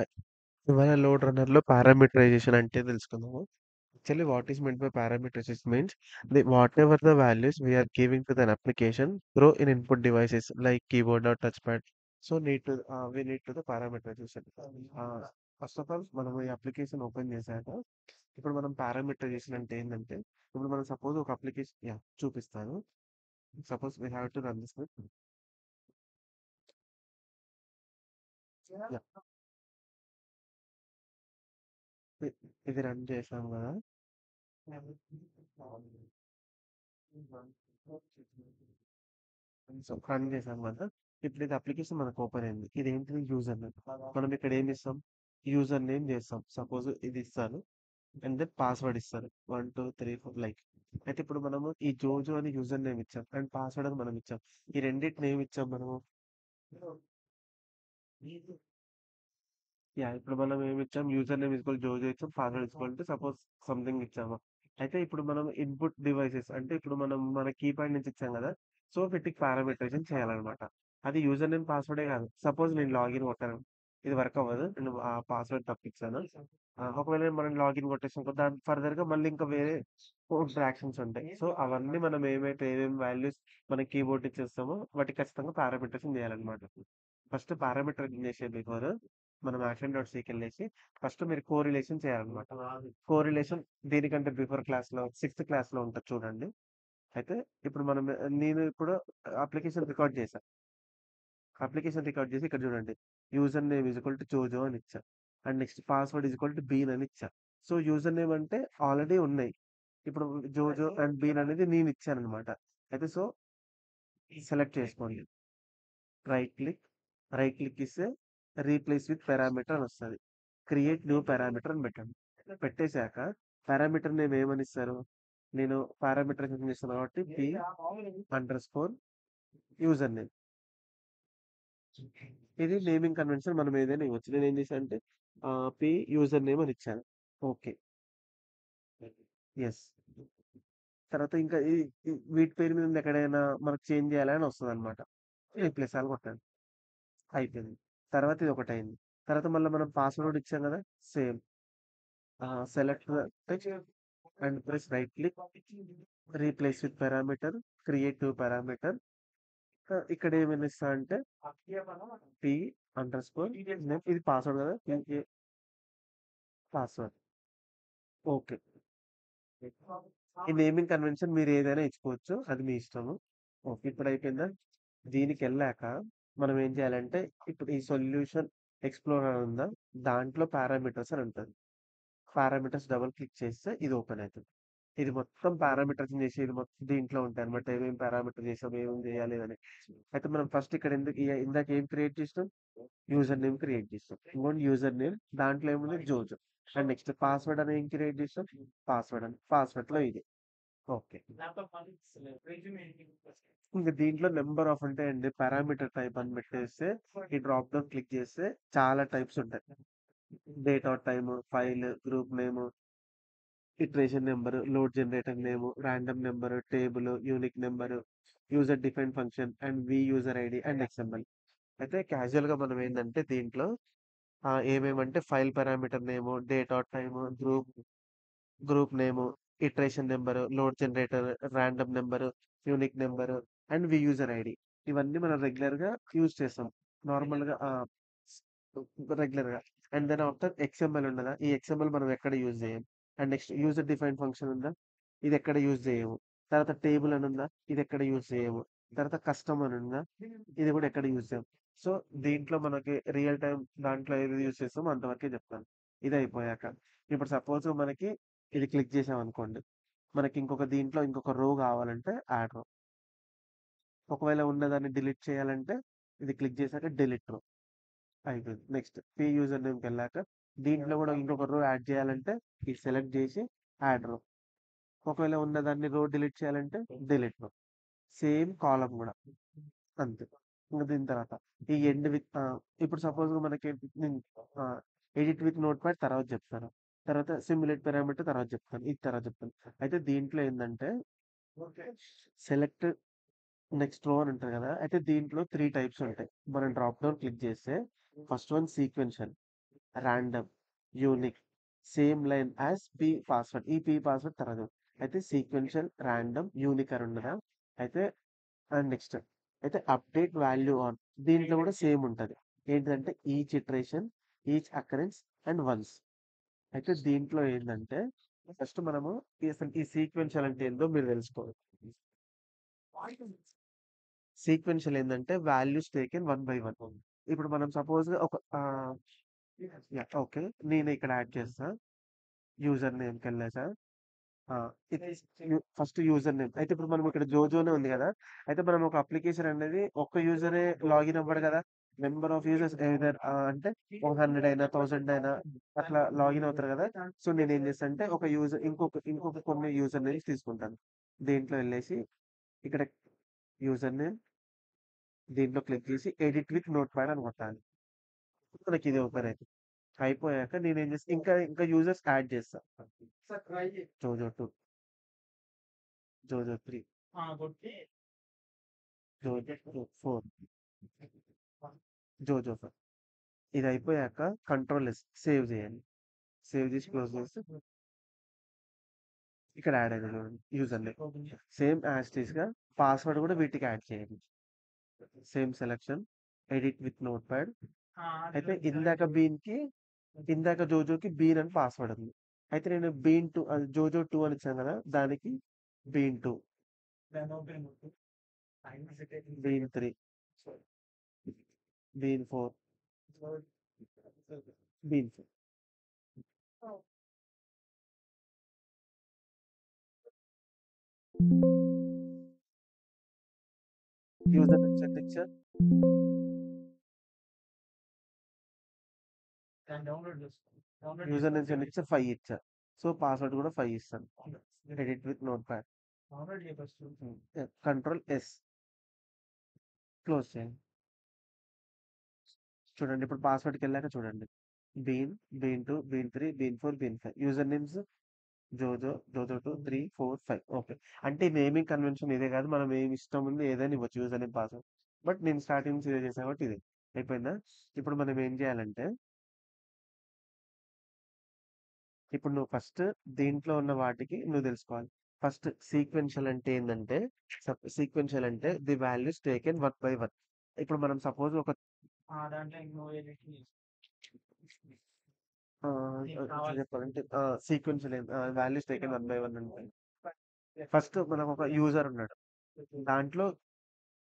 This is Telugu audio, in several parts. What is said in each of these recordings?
ఆహ్, ఇవాళ లోడ్ రన్నర్‌లో పారామీటరైజేషన్ అంటే తెలుసుకుందాము. Actually, what is meant by parameterization means whatever the values we are giving to the application through in input devices like keyboard or touchpad. So we need to the parameterization. First of all మనం ఈ అప్లికేషన్ ఓపెన్ చేశాక ఇప్పుడు మనం పారామీటరైజేషన్ అంటే ఏంటంటే ఇప్పుడు మనం సపోజ్ ఒక అప్లికేషన్ చూపిస్తాను. Suppose we have to run this. ఇది రన్ చేసాం కదా. సో రన్ చేసాం కదా. ఇప్పుడు ఇది అప్లికేషన్ మనకు ఓపెన్ అయింది. ఇది ఏంటిది యూజర్ నేమ్. మనం ఇక్కడ ఏమి ఇస్తాం, యూజర్ నేమ్ చేస్తాం. సపోజ్ ఇది ఇస్తాను అండ్ దెన్ పాస్వర్డ్ ఇస్తారు 1 2 3 4 లైక్. అయితే ఇప్పుడు మనము ఈ జోజో అని యూజర్ నేమ్ ఇచ్చాం అండ్ పాస్వర్డ్ అని మనం ఇచ్చాం. ఈ రెండింటిని ఏమి ఇచ్చాం మనము. ఇప్పుడు మనం ఏమి ఇచ్చాం, యూజర్ నేమ్ ఈక్వల్ జోజో ఇచ్చాం, password equal to suppose something ఇచ్చాము. అయితే ఇప్పుడు మనం ఇన్పుట్ డివైసెస్ అంటే ఇప్పుడు మనం మన కీప్యాడ్ నుంచి ఇచ్చాం కదా. సో వీటికి పారామీటరైజేషన్ చేయాలన్నమాట. అది యూజర్ నేమ్ పాస్వర్డే కాదు. సపోజ్ నేను లాగిన్ కొట్టాను, ఇది వర్క్ అవ్వదు, నేను ఆ పాస్వర్డ్ తప్పించాను. ఒకవేళ మనం లాగిన్ కొట్టేసాం దాని ఫర్దర్ గా మళ్ళీ ఇంకా వేరే యాక్షన్స్ ఉంటాయి. సో అవన్నీ మనం ఏమేమి వాల్యూస్ మన కీబోర్డ్ ఇచ్చేస్తామో వాటికి ఖచ్చితంగా పారామీటరైజేషన్ చేయాలన్నమాట. ఫస్ట్ పారామీటరైజేషన్ చేసే బిఫోర్ మనం యాక్షన్ డాట్ సీకి వెళ్ళేసి ఫస్ట్ మీరు కోరిలేషన్ చేయాలన్నమాట. కోరిలేషన్ దీనికంటే బిఫోర్ క్లాస్లో సిక్స్త్ క్లాస్లో ఉంటుంది చూడండి. అయితే ఇప్పుడు నేను ఇప్పుడు అప్లికేషన్ రికార్డ్ చేసి ఇక్కడ చూడండి. User name is equal to జోజో అని ఇచ్చా and next password is equal to bean అని ఇచ్చా. సో యూజర్ నేమ్ అంటే ఆల్రెడీ ఉన్నాయి. ఇప్పుడు జోజో అండ్ బీన్ అనేది నేను ఇచ్చాను అనమాట. అయితే సో సెలెక్ట్ చేసుకోండి. రైట్ క్లిక్ రైట్ క్లిక్ ఇస్తే రీప్లేస్ విత్ పారామీటర్ అని వస్తుంది. క్రియేట్ న్యూ పారామీటర్ అని పెట్టండి. పెట్టేశాక పారామీటర్ నేమ్ ఏమని ఇస్తారు. నేను పారామీటర్ ఇస్తాను కాబట్టి P under score user name. ఇది నేమింగ్ కన్వెన్షన్ మనం ఏదైనా ఇవ్వచ్చు. నేను ఏం చేశాను అంటే పి యూజర్ నేమ్ అని ఇచ్చాను. ఓకే. ఎస్. తర్వాత ఇంకా వీటి పేరు మీద ఎక్కడైనా మనకు చేంజ్ చేయాలని వస్తుంది అనమాట. రీప్లేస్ అని కొట్టాను. అయిపోయింది. తర్వాత ఇది ఒకటి అయింది. తర్వాత మళ్ళీ మనం పాస్వర్డ్ ఇచ్చాం కదా. Same select text and press right click replace with parameter create new parameter. ఇక్కడ ఏమైనా ఇస్తా అంటే పి అండర్ స్కోర్ నేమ్ ఇది పాస్వర్డ్ కదా. పాస్వర్డ్. ఓకే. ఈ నేమింగ్ కన్వెన్షన్ మీరు ఏదైనా ఇచ్చుకోవచ్చు, అది మీ ఇష్టము. ఓకే. ఇప్పుడు అయిపోయిందా. దీనికి వెళ్ళాక మనం ఏం చేయాలంటే ఇప్పుడు ఈ సొల్యూషన్ ఎక్స్ప్లోరర్ ఉందా, దాంట్లో పారామీటర్స్ అని ఉంటుంది. పారామీటర్స్ డబుల్ క్లిక్ చేస్తే ఇది ఓపెన్ అవుతుంది. ఇది మొత్తం పారామీటర్స్ చేసి ఇది మొత్తం దీంట్లో ఉంటాయి అనమాట. ఏమేమి పారామీటర్ చేసాం, ఏమేమి చేయాలి అని. అయితే మనం ఫస్ట్ ఇక్కడ ఇందాక ఏం క్రియేట్ చేసినాం, యూజర్ నేమ్ క్రియేట్ చేస్తాం. ఇంకోటి యూజర్ నేమ్ దాంట్లో ఏముంది జోజో. అండ్ నెక్స్ట్ పాస్వర్డ్ అని ఏం క్రియేట్ చేస్తాం, పాస్వర్డ్ అని పాస్వర్డ్ లో ఇది. ఓకే. ఇంకా దీంట్లో నెంబర్ ఆఫ్ ఉంటాయండి. పారామీటర్ టైప్ అని పెట్టేస్తే ఈ డ్రాప్ డౌన్ క్లిక్ చేస్తే చాలా టైప్స్ ఉంటాయి. Date of time, file, group name, iteration number, load generator name, random number, table, unique number, user define function and V user ID and XML. అయితే క్యాజువల్ గా మనం ఏంటంటే దీంట్లో ఏమేమంటే file parameter name, date of time, group name, iteration number, load generator, random number, unique number and V user ID. ఇవన్నీ మనం రెగ్యులర్ గా యూజ్ చేస్తాం. నార్మల్ గా రెగ్యులర్ గా. అండ్ దెన్ ఆఫ్టర్ ఎక్స్ఎంఎల్ ఉన్నదా, ఈ ఎక్స్ఎంఎల్ మనం ఎక్కడ యూజ్ చేయం. And next user define function ఉందా, ఇది ఎక్కడ యూజ్ చేయము. తర్వాత టేబుల్ అని ఉందా, ఇది ఎక్కడ యూజ్ చేయము. తర్వాత కస్టమ్ అని ఉందా, ఇది కూడా ఎక్కడ యూజ్ చేయం. సో దీంట్లో మనకి రియల్ టైం దాంట్లో ఏది యూజ్ చేస్తామో అంతవరకే చెప్తాను. ఇది అయిపోయాక ఇప్పుడు సపోజ్ మనకి ఇది క్లిక్ చేసాం అనుకోండి, మనకి దీంట్లో ఇంకొక రో కావాలంటే యాడ్ రో. ఒకవేళ ఉన్నదాన్ని డిలీట్ చేయాలంటే ఇది క్లిక్ చేశాక డిలీట్ రో. అయిపోయింది. నెక్స్ట్ పే యూజర్ నేమ్కి వెళ్ళాక దీంట్లో కూడా ఇంకొక రో యాడ్ చేయాలంటే ఇది సెలెక్ట్ చేసి యాడ్ రో. ఒకవేళ ఉన్నదాన్ని రో డిలీట్ చేయాలంటే డిలీట్ రో. సేమ్ కాలం కూడా అంతే. ఇంకా దీని తర్వాత ఈ ఎండ్ విత్ ఇప్పుడు సపోజ్ మనకి ఎడిట్ విత్ నోట్ ప్యాడ్ తర్వాత చెప్తాను. తర్వాత సిమ్యులేట్ పారామీటర్ తర్వాత చెప్తాను. ఇది తర్వాత చెప్తాను. అయితే దీంట్లో ఏంటంటే సెలెక్ట్ నెక్స్ట్ రో అని ఉంటుంది కదా. అయితే దీంట్లో 3 టైప్స్ ఉంటాయి. మనం డ్రాప్ డౌన్ క్లిక్ చేస్తే first one sequential. Random, unique, same line as P password. ఈ పీ పాస్వర్డ్ తర్వాత అయితే సీక్వెన్షియల్, ర్యాండమ్, యూనిక్ అని ఉన్నదా. అయితే అండ్ నెక్స్ట్ అయితే అప్డేట్ వాల్యూ ఆన్. దీంట్లో కూడా సేమ్ ఉంటుంది. ఏంటంటే each iteration, each occurrence and once. అయితే దీంట్లో ఏంటంటే ఫస్ట్ మనము అసలు ఈ సీక్వెన్షియల్ అంటే ఏందో మీరు తెలుసుకోవాలి. సీక్వెన్షియల్ ఏంటంటే values taken one by one. ఇప్పుడు మనం సపోజ్ ఒక ఓకే, నేను ఇక్కడ యాడ్ చేస్తా. యూజర్ నేమ్కి వెళ్ళేసా. ఇది ఫస్ట్ యూజర్ నేమ్. అయితే ఇప్పుడు మనం ఇక్కడ జోజోనే ఉంది కదా. అయితే మనం ఒక అప్లికేషన్ అనేది ఒక్క యూజరే లాగిన్ అవ్వడు కదా. నెంబర్ ఆఫ్ యూజర్స్ ఏదర్ అంటే 100 అయినా 1000 అయినా అట్లా లాగిన్ అవుతారు కదా. సో నేను ఏం చేస్తాను అంటే ఒక యూజర్ ఇంకొక కొన్ని యూజర్ నేమ్స్ తీసుకుంటాను. దీంట్లో వెళ్ళేసి ఇక్కడ యూజర్ నేమ్, దీంట్లో క్లిక్ చేసి ఎడిట్ విత్ నోట్ ప్యాడ్ అని కొట్టాలి. మనకి ఇది ఓపెన్ అయితే అయిపోయాక నేను ఏం చేస్తాను, ఇంకా ఇంకా యూజర్స్ యాడ్ చేస్తాను. జోజో 2, జోజో 3, జోజో 4, జోజో 5. ఇది అయిపోయాక కంట్రోల్ ఎస్ సేవ్ చేయండి. సేవ్ చేసి క్లోజ్ చేసి ఇక్కడ యాడ్ అయింది చూడండి యూజర్ నేమ్. సేమ్ యాజ్ గా పాస్వర్డ్ కూడా వీటికి యాడ్ చేయండి. Same selection, edit with note pad. అయితే ఇందాక జోజోకి బీన్ అని పాస్వర్డ్ ఉంది. అయితే నేను బీన్ 2 జోజో 2 అని ఇచ్చాను కదా, దానికి bin 2, been 3, been 4, bin 4. User names ఎంత ఇచ్చా? యూజర్ నేమ్స్ ఎన్ని ఇచ్చా? 5 ఇచ్చా. సో పాస్వర్డ్ కూడా 5 ఇస్తాను. Edit with notepad, control S close చేయండి. చూడండి ఇప్పుడు పాస్వర్డ్కి వెళ్ళాక చూడండి. Bean, bean 2, been 3, been 4, bean 5. User names జోజో, జోజో 2, 3, 4, 5. ఓకే. అంటే నేమింగ్ కన్వెన్షన్ ఇదే కాదు, మనం ఏమి ఇష్టం ఉంది ఏదైనా ఇవ్వచ్చు యూజర్ నేమ్ పాస్వర్డ్. బట్ నేను స్టార్టింగ్ నుంచి ఇదే చేసాను కాబట్టి ఇది అయిపోయిందా. ఇప్పుడు మనం ఏం చేయాలంటే ఇప్పుడు నువ్వు ఫస్ట్ దీంట్లో ఉన్న వాటికి నువ్వు తెలుసుకోవాలి. ఫస్ట్ సీక్వెన్షియల్ అంటే ఏంటంటే సీక్వెన్షియల్ అంటే the values taken one by one. ఇప్పుడు మనం సపోజ్ ఒక చెప్పాలంటే sequential values taken one by one అంటే ఫస్ట్ మనకు ఒక యూజర్ ఉన్నాడు. దాంట్లో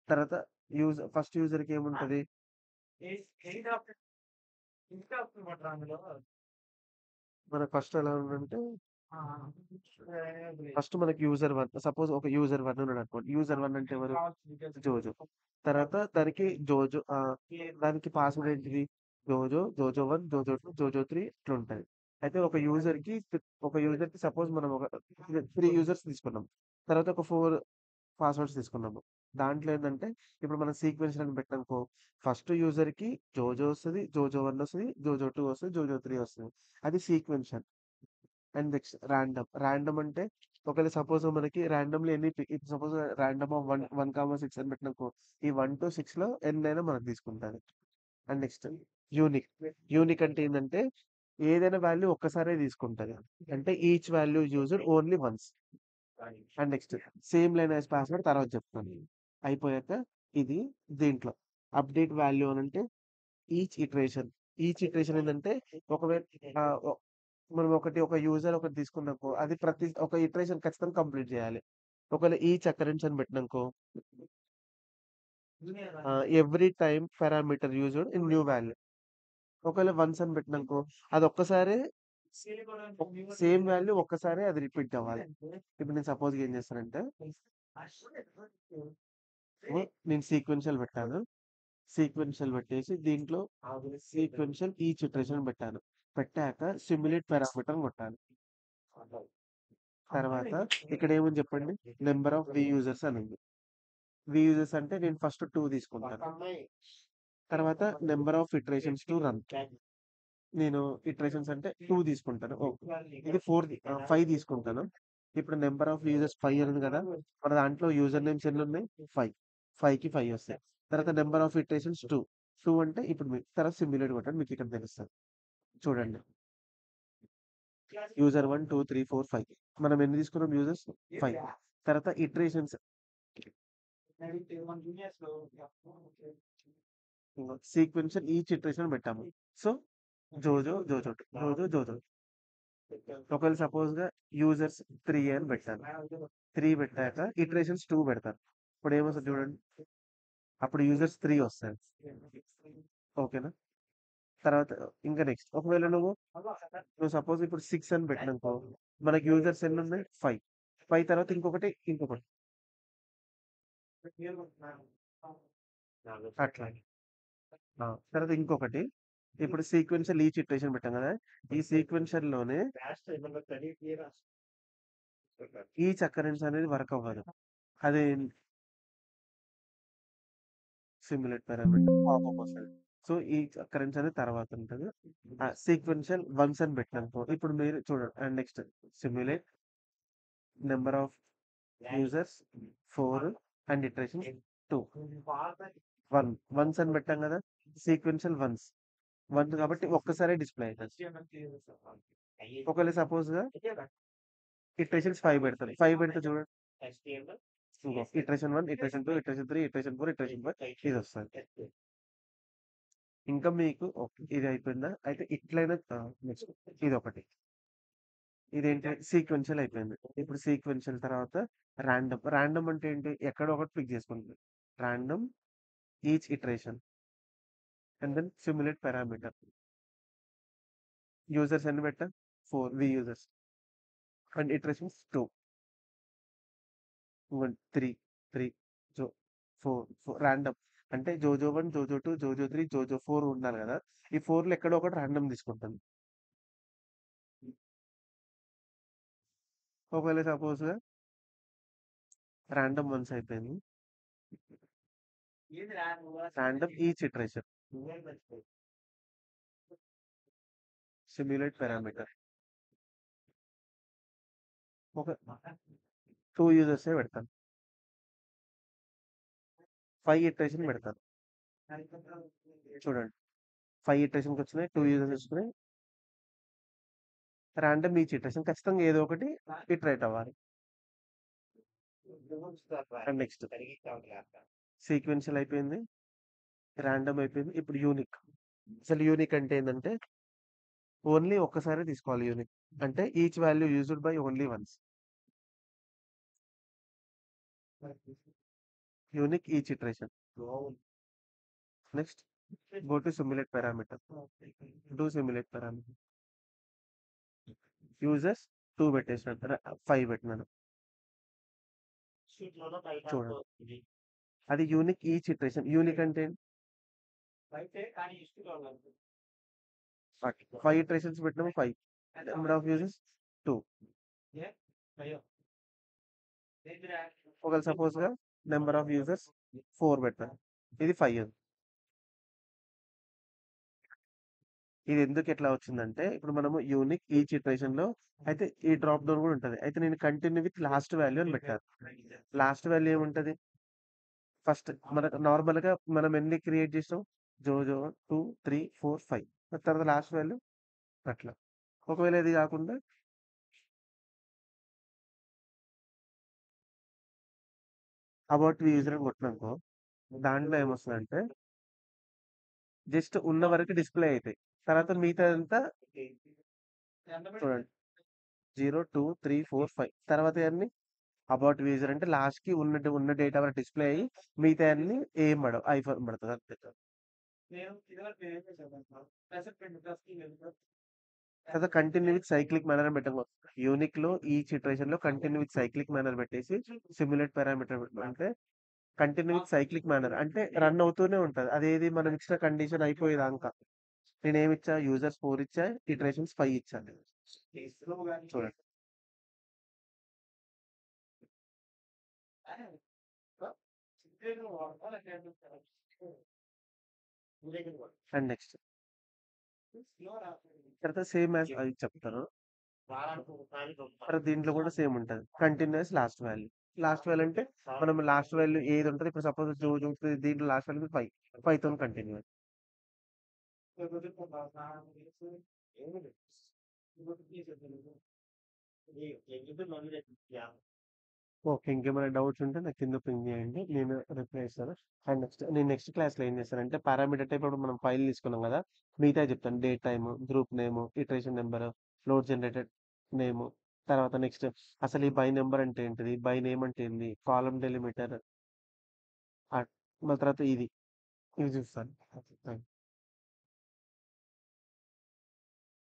తర్వాత ఫస్ట్ యూజర్ కి ఏముంటది. మనకు ఫస్ట్ ఎలా ఉందంటే ఫస్ట్ మనకి యూజర్ వన్, సపోజ్ ఒక యూజర్ వన్ ఉన్నాడు అనుకోండి. యూజర్ వన్ అంటే ఎవరు? జోజో. తర్వాత దానికి పాస్వర్డ్ ఏంటిది? జోజో 1, జోజో 2, జోజో 3 ఇట్లా ఉంటుంది. అయితే ఒక యూజర్ కి సపోజ్ మనం ఒక 3 యూజర్స్ తీసుకున్నాం. తర్వాత ఒక 4 పాస్వర్డ్స్ తీసుకున్నాము. దాంట్లో ఏంటంటే ఇప్పుడు మనం సీక్వెన్స్ అని పెట్టానుకో, ఫస్ట్ యూజర్ కి జోజో వస్తుంది, జోజో 1 వస్తుంది, జోజో 2 వస్తుంది, జోజో 3 వస్తుంది. అది సీక్వెన్షన్. అండ్ నెక్స్ట్ ర్యాండమ్ అంటే ఒకవేళ సపోజ్ మనకి ర్యాండమ్లీ సపోజ్ ర్యాండమ్ ఆఫ్ 1, 1, 6 అని పెట్టినకో, ఈ 1 to 6 లో ఎన్నైనా మనకు తీసుకుంటారు. And next unique. యూనిక్ అంటే ఏంటంటే ఏదైనా వాల్యూ ఒక్కసారే తీసుకుంటది. అంటే each value user only once. And next same line as password తర్వాత చెప్తాను. అయిపోయాక ఇది దీంట్లో అప్డేట్ వాల్యూ అని అంటే ఈచ్ ఇటరేషన్. ఈచ్ ఇటరేషన్ ఏంటంటే ఒకవేళ ఆ, ఒ- మనం ఒక యూజర్ ఒకటి తీసుకున్నాకో అది ప్రతి ఒక ఇటరేషన్ ఖచ్చితంగా కంప్లీట్ చేయాలి. ఒకవేళ ఈచ్ అకరెన్స్ అని పెట్టినాకో every time parameter used in new value. ఒకవేళ వన్స్ అని పెట్టినాకో అది ఒక్కసారి సేమ్ వాల్యూ ఒక్కసారి అది రిపీట్ అవ్వాలి. ఇప్పుడు నేను సపోజ్ ఏం చేస్తానంటే నేను సీక్వెన్షియల్ పెట్టాను. సీక్వెన్షియల్ పెట్టేసి దీంట్లో సీక్వెన్షియల్ ఈచ్ ఇటరేషన్ పెట్టాను. పెట్టాక సిమ్యులేట్ పారామీటర్ కొట్టాలి. తర్వాత ఇక్కడ ఏమని చెప్పండి, నెంబర్ ఆఫ్ వి యూజర్స్ అని ఉంది. వి యూజర్స్ అంటే నేను ఫస్ట్ 2 తీసుకుంటాను. తర్వాత number of iterations to run. నేను ఇటరేషన్స్ అంటే 2 తీసుకుంటాను. ఇది 5 తీసుకుంటాను. ఇప్పుడు నెంబర్ ఆఫ్ యూజర్స్ 5 ఉంది కదా. మన దాంట్లో యూజర్ నేమ్స్ ఎన్ని ఉన్నాయి? 5. 5కి 5 వస్తాయి. తర్వాత నెంబర్ ఆఫ్ ఇటరేషన్స్ 2. 2 అంటే ఇప్పుడు తర్వాత సిమ్యులేట్ కొట్టండి మీకు ఇక్కడ తెలుస్తుంది. చూడండి. యూజర్ 1, 2, 3, 4, 5. మనం ఎన్ని తీసుకున్నాం యూజర్స్? 5. తర్వాత ఇటరేషన్స్ సీక్వెన్షియల్ ఈచ్ ఇటరేషన్ పెట్టాము. సో, జోజో. ఒకవేళ సపోజ్‌గా యూజర్స్ 3 అని పెట్టాను. 3 పెట్టాక ఇటరేషన్స్ 2 పెడతాను. ఇప్పుడు ఏమొస్తది చూడండి. అప్పుడు యూజర్స్ 3 వస్తాయి. ఓకేనా? తర్వాత ఇంకా నెక్స్ట్ ఒకవేళ నువ్వు సపోజ్ ఇప్పుడు 6 అని పెట్టినావనుకో, మనకి యూజర్స్ ఎన్నున్నాయి? 5. 5 తర్వాత ఇంకొకటి. అట్లా. తర్వాత ఇంకొకటి. ఇప్పుడు సీక్వెన్షియల్ ఈచ్ ఇటరేషన్ పెట్టాం కదా! ఈ సీక్వెన్షియల్‌లోనే ఈచ్ అకరెన్స్ అనేది వర్క్ అవ్వదు. అది సిమ్యులేట్ పారామీటర్ పాపప్ వస్తది. సో, ఈచ్ అకరెన్స్ అనేది తర్వాత ఉంటది. సీక్వెన్షియల్ వన్స్ అని పెట్టినామనుకో, ఇప్పుడు మీరు చూడండి next simulate number of users 4 and iterations 2. 1 once అని పెట్టాం కదా! Sequential once. 1 కాబట్టి ఒక్కసారే డిస్‌ప్లే అయితది. ఒకవేళ సపోజ్‌గా ఇటరేషన్స్ 5 పెడతారు. 5 పెడితే చూడండి. ఇగో iteration 1, iteration 2, iteration 3, iteration 4, iteration 5 ఇదొస్తది. ఇంకా మీకు ఇది అయిపోయిందా? అయితే ఇట్లైనా నెక్స్ట్ ఇదొకటి. ఇదేంటి సీక్వెన్షియల్ అయిపోయింది. ఇప్పుడు సీక్వెన్షియల్ తర్వాత రాండమ్. రాండమ్ అంటే ఏంటి? ఎక్కడో ఒకటి పిక్ చేసుకుంటది. Random each iteration and then simulate parameter. Users ఎన్ని పెట్టా? 4 యూజర్స్ అండ్ ఇటరేషన్స్ 2. 3 జో 4 రాండమ్. అంటే జోజో 1, జోజో 2, జోజో 3, జోజో 4 ఉండాలి కదా! ఈ 4లో ఎక్కడో ఒకటి రాండమ్ తీసుకుంటుంది. ఒకవేళ సపోజ్‌గా రాండమ్ వన్స్ అయిపోయింది. Random each iteration. Simulate parameter. ఒక 2 యూజర్సే పెడతాను. 5 ఇటరేషన్ పెడతాను. చూడండి. 5 ఇటరేషన్‌కి వచ్చినాయి. 2 యూజర్స్ వచ్చినాయి. రాండమ్ ఈచ్ ఇటరేషన్ ఖచ్చితంగా ఏదో ఒకటి ఇటరేట్ అవ్వాలి. అండ్ నెక్స్ట్ సీక్వెన్షియల్ అయిపోయింది. రాండమ్ అయిపోయింది. ఇప్పుడు యూనిక్. అసలు యూనిక్ అంటే ఏందంటే ఓన్లీ ఒక్కసారే తీసుకోవాలి యూనిక్. అంటే each value used by only once. Unique each iteration. Next go to simulate parameter. Do simulate parameter. Users 2 పెట్టేసినాను. 5 పెట్టినాను. చూడండి. అది యూనిక్ ఈచ్ ఇటరేషన్. యూనిక్ అంటే 5 ఇటరేషన్స్ పెట్టినాము 5. Number of users 2. ఒకవేళ సపోజ్‌గా నెంబర్ ఆఫ్ యూజర్స్ 4 పెట్టాను. ఇది 5. ఇది ఎందుకు ఇట్లా వచ్చిందంటే, ఇప్పుడు మనము యూనిక్ ఈచ్ ఇటరేషన్‌లో అయితే ఈ డ్రాప్ డౌన్ కూడా ఉంటది. అయితే నేను కంటిన్యూ విత్ లాస్ట్ వాల్యూ అని పెట్టాను. లాస్ట్ వాల్యూ ఏముంటది? ఫస్ట్ మనకు నార్మల్‌గా మనం ఎన్ని క్రియేట్ చేసాం? జోజో 2, 3, 4, 5. తర్వాత లాస్ట్ వాల్యూ అట్లా. ఒకవేళ ఇది కాకుండా అబౌట్ యూజర్ అని కొట్టినామనుకో, దాంట్లో ఏమొస్తదంటే జస్ట్ ఉన్న వరకు డిస్‌ప్లే అయితాయి. తర్వాత మిగతాదంతా చూడండి. 0, 2, 3, 4, 5 తర్వాతయన్నీ అబౌట్ యూజర్ అంటే లాస్ట్‌కి ఉన్న డేటా వరకు డిస్‌ప్లే అయ్యి మిగతాయన్నీ ఏం పడవు. ఐఫోన్ పడతది అంతే. తర్వాత కంటిన్యూ విత్ సైక్లిక్ మేనర్ అని పెట్టము. యూనిక్‌లో ఈచ్ ఇటరేషన్‌లో కంటిన్యూ విత్ సైక్లిక్ మేనర్ పెట్టేసి సిమ్యులేట్ పారామీటర్ అంటే కంటిన్యూ విత్ సైక్లిక్ మేనర్ అంటే రన్ అవుతూనే ఉంటది. అదేది మనం ఇచ్చిన కండిషన్ అయిపోయేదాంకా. నేనేమిచ్చా యూజర్స్ 4 ఇచ్చా, ఇటరేషన్స్ 5 ఇచ్చా. చూడండి. అండ్ నెక్స్ట్ తర్వాత సేమ్ యాజ్ అది చెప్తాను. తర్వాత దీంట్లో కూడా సేమ్ ఉంటది. Continuous last value. Last value అంటే మనం లాస్ట్ వాల్యూ ఏది ఉంటది ఇప్పుడు సపోజ్ దీంట్లో లాస్ట్ వాల్యూ 5. 5 తోని కంటిన్యూ. ఓకే. ఇంకేమైనా డౌట్స్ ఉంటే నాకు కింద పింగ్ చేయండి. నేను రిప్లై ఇస్తాను. అండ్ నేను నెక్స్ట్ క్లాస్‌లో ఏం చేస్తానంటే పారామీటర్ టైప్ ఇప్పుడు మనం ఫైల్ తీసుకున్నాం కదా! మిగతాయి చెప్తాను. డేట్ టైము, గ్రూప్ నేము, ఇటరేషన్ నంబరు, లోడ్ జనరేటెడ్ నేము, తర్వాత నెక్స్ట్ అసలు ఈ బై నంబర్ అంటే ఏంటిది? బై నేమ్ అంటే ఏంది? కాలమ్ డెలిమిటర్ మళ్ళీ తర్వాత ఇది చూస్తాను. థాంక్స్.